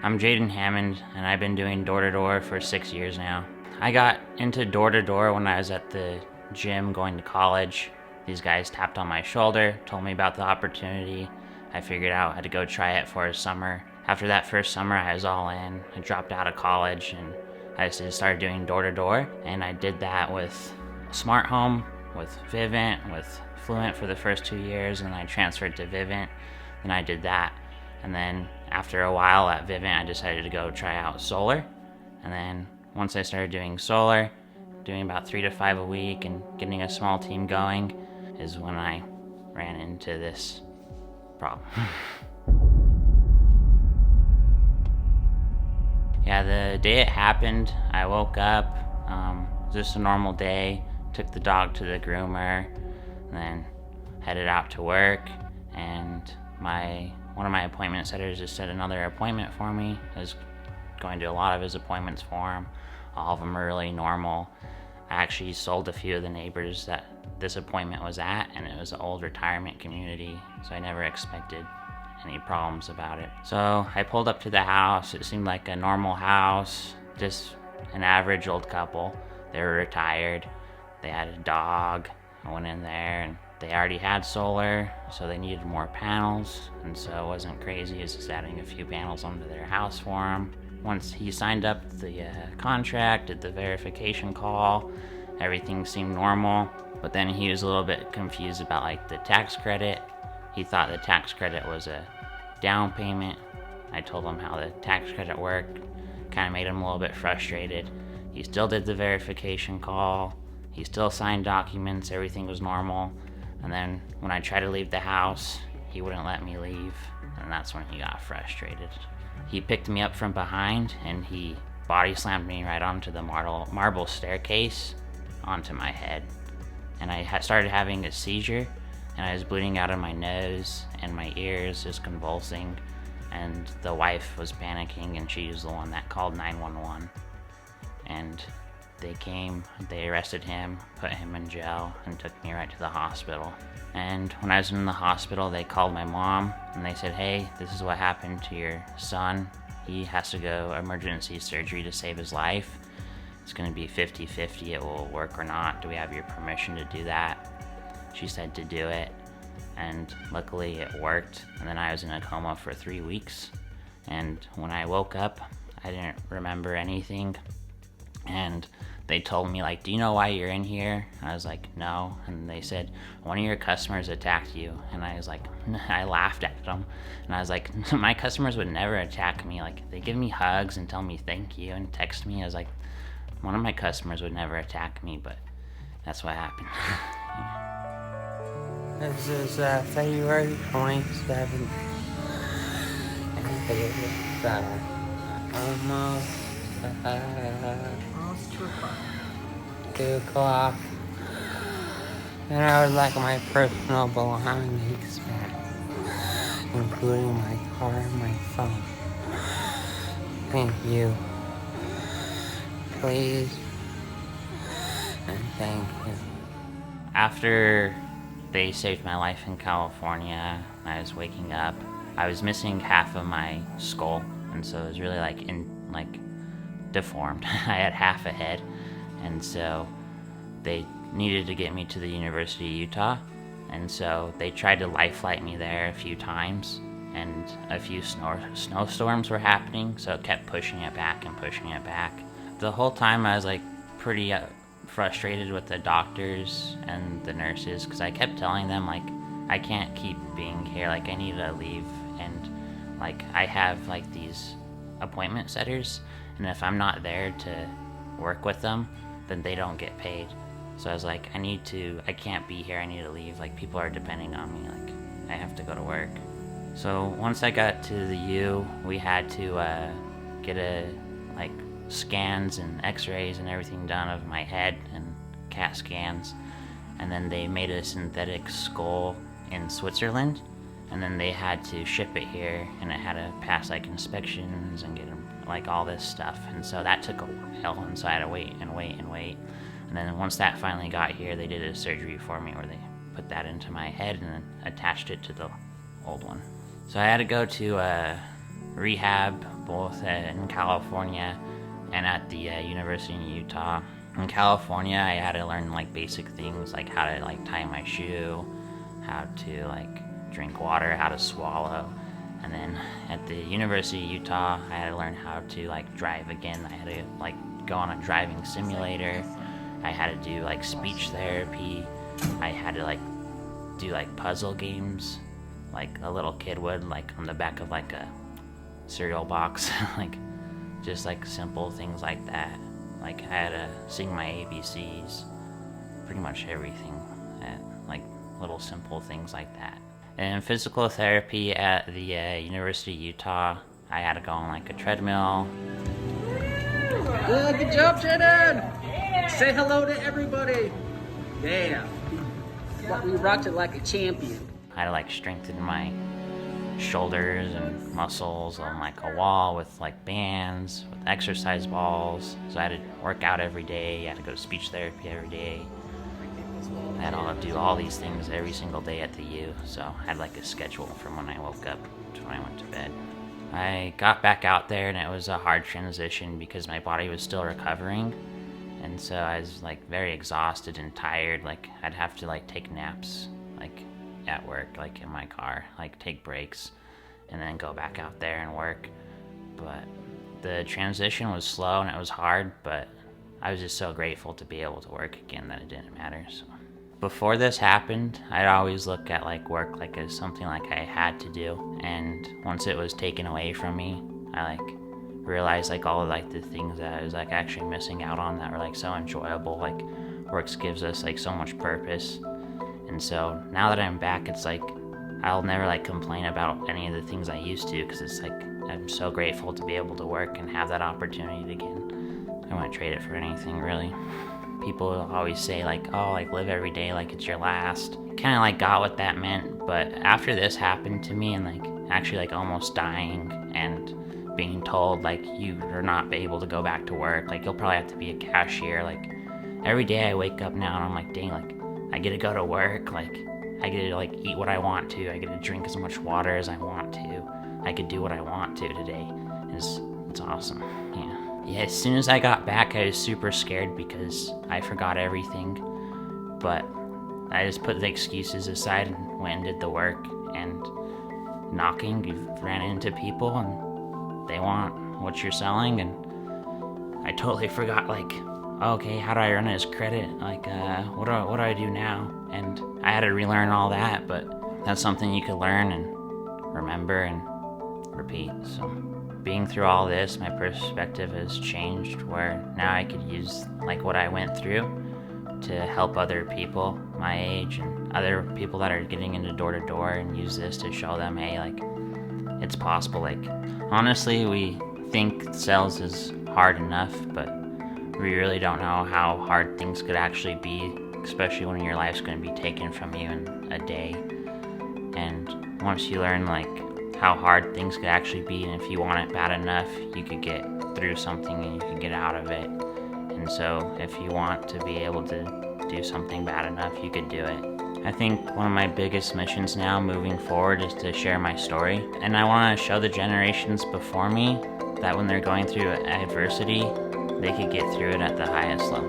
I'm Jayden Hammond, and I've been doing door-to-door for 6 years now. I got into door-to-door when I was at the gym going to college. These guys tapped on my shoulder, told me about the opportunity. I figured out I had to go try it for a summer. After that first summer, I was all in. I dropped out of college, and I just started doing door-to-door, and I did that with Smart Home, with Vivint, with Fluent for the first 2 years, and then I transferred to Vivint, and I did that. And then after a while at Vivint, I decided to go try out solar. And then once I started doing solar, doing about 3 to 5 a week and getting a small team going, is when I ran into this problem. Yeah, the day it happened, I woke up, just a normal day, took the dog to the groomer, and then headed out to work, and one of my appointment setters just set another appointment for me. I was going to a lot of his appointments for him. All of them are really normal. I actually sold a few of the neighbors that this appointment was at, and it was an old retirement community, so I never expected any problems about it. So I pulled up to the house. It seemed like a normal house, just an average old couple. They were retired. They had a dog. I went in there, and they already had solar, so they needed more panels, and so it wasn't crazy. It was just adding a few panels onto their house for him. Once he signed up the contract, did the verification call, everything seemed normal, but then he was a little bit confused about like the tax credit. He thought the tax credit was a down payment. I told him how the tax credit worked, kind of made him a little bit frustrated. He still did the verification call, he still signed documents, everything was normal. And then when I tried to leave the house, he wouldn't let me leave, and that's when he got frustrated. He picked me up from behind, and he body slammed me right onto the marble staircase onto my head. And I started having a seizure, and I was bleeding out of my nose, and my ears just convulsing, and the wife was panicking, and she was the one that called 911. And they came, they arrested him, put him in jail, and took me right to the hospital. And when I was in the hospital, they called my mom, and they said, hey, this is what happened to your son. He has to go emergency surgery to save his life. It's gonna be 50-50, it will work or not. Do we have your permission to do that? She said to do it, and luckily it worked. And then I was in a coma for 3 weeks. And when I woke up, I didn't remember anything. And they told me, like, do you know why you're in here? And I was like, no. And they said, one of your customers attacked you. And I was like, I laughed at them. And I was like, my customers would never attack me. Like, they give me hugs and tell me thank you and text me. I was like, one of my customers would never attack me, but that's what happened. This is February 27th. And it's almost 2 o'clock. And I would like my personal belongings back, including my car and my phone. Thank you. Please. And thank you. After they saved my life in California, I was waking up. I was missing half of my skull, and so it was really deformed. I had half a head, and so they needed to get me to the University of Utah, and so they tried to life flight me there a few times, and a few snowstorms were happening, so it kept pushing it back and pushing it back. The whole time I was pretty frustrated with the doctors and the nurses, because I kept telling them I can't keep being here, I need to leave, and I have these appointment setters, and if I'm not there to work with them, then they don't get paid. So I was like, I can't be here, I need to leave, people are depending on me, I have to go to work. So once I got to the U, we had to get scans and x-rays and everything done of my head and CAT scans, and then they made a synthetic skull in Switzerland, and then they had to ship it here, and it had to pass inspections and get all this stuff, and so that took a while, and so I had to wait and wait and wait. And then once that finally got here, they did a surgery for me where they put that into my head and then attached it to the old one. So I had to go to Rehab both in California and at the University in Utah. In California, I had to learn like basic things like how to like tie my shoe, how to like drink water, how to swallow. And then at the University of Utah, I had to learn how to like drive again. I had to like go on a driving simulator. I had to do like speech therapy. I had to like do like puzzle games like a little kid would, like on the back of like a cereal box. Like just like simple things like that. Like I had to sing my ABCs, pretty much everything, like little simple things like that. And physical therapy at the University of Utah, I had to go on like a treadmill. Good job, Jayden! Say hello to everybody! Yeah. We rocked it like a champion. I had to like strengthen my shoulders and muscles on like a wall with like bands, with exercise balls. So I had to work out every day. I had to go to speech therapy every day. I had to do all these things every single day at the U. So I had like a schedule from when I woke up to when I went to bed. I got back out there and it was a hard transition because my body was still recovering. And so I was like very exhausted and tired. Like I'd have to like take naps like at work, like in my car, like take breaks and then go back out there and work. But the transition was slow and it was hard, but I was just so grateful to be able to work again that it didn't matter. So before this happened, I'd always look at like work like as something like I had to do. And once it was taken away from me, I like realized like all of like the things that I was like actually missing out on that were like so enjoyable. Like works gives us like so much purpose. And so now that I'm back, it's like I'll never like complain about any of the things I used to, because it's like I'm so grateful to be able to work and have that opportunity again. I wouldn't trade it for anything, really. People always say like, oh, like live every day like it's your last. Kind of like got what that meant, but after this happened to me and like actually like almost dying and being told like you are not able to go back to work, like you'll probably have to be a cashier. Like every day I wake up now and I'm like, dang, like I get to go to work, like I get to like eat what I want to, I get to drink as much water as I want to, I could do what I want to today. It's awesome. Yeah, as soon as I got back I was super scared because I forgot everything, but I just put the excuses aside and went and did the work. And knocking, you've ran into people and they want what you're selling, and I totally forgot like, okay, how do I run his credit? Like, what do I do now? And I had to relearn all that, but that's something you could learn and remember and repeat. So being through all this, my perspective has changed, where now I could use like what I went through to help other people my age and other people that are getting into door to door, and use this to show them, hey, like it's possible. Like honestly, we think sales is hard enough, but we really don't know how hard things could actually be, especially when your life's going to be taken from you in a day. And once you learn like how hard things could actually be, and if you want it bad enough, you could get through something and you could get out of it. And so if you want to be able to do something bad enough, you could do it. I think one of my biggest missions now moving forward is to share my story. And I want to show the generations before me that when they're going through adversity, they could get through it at the highest level.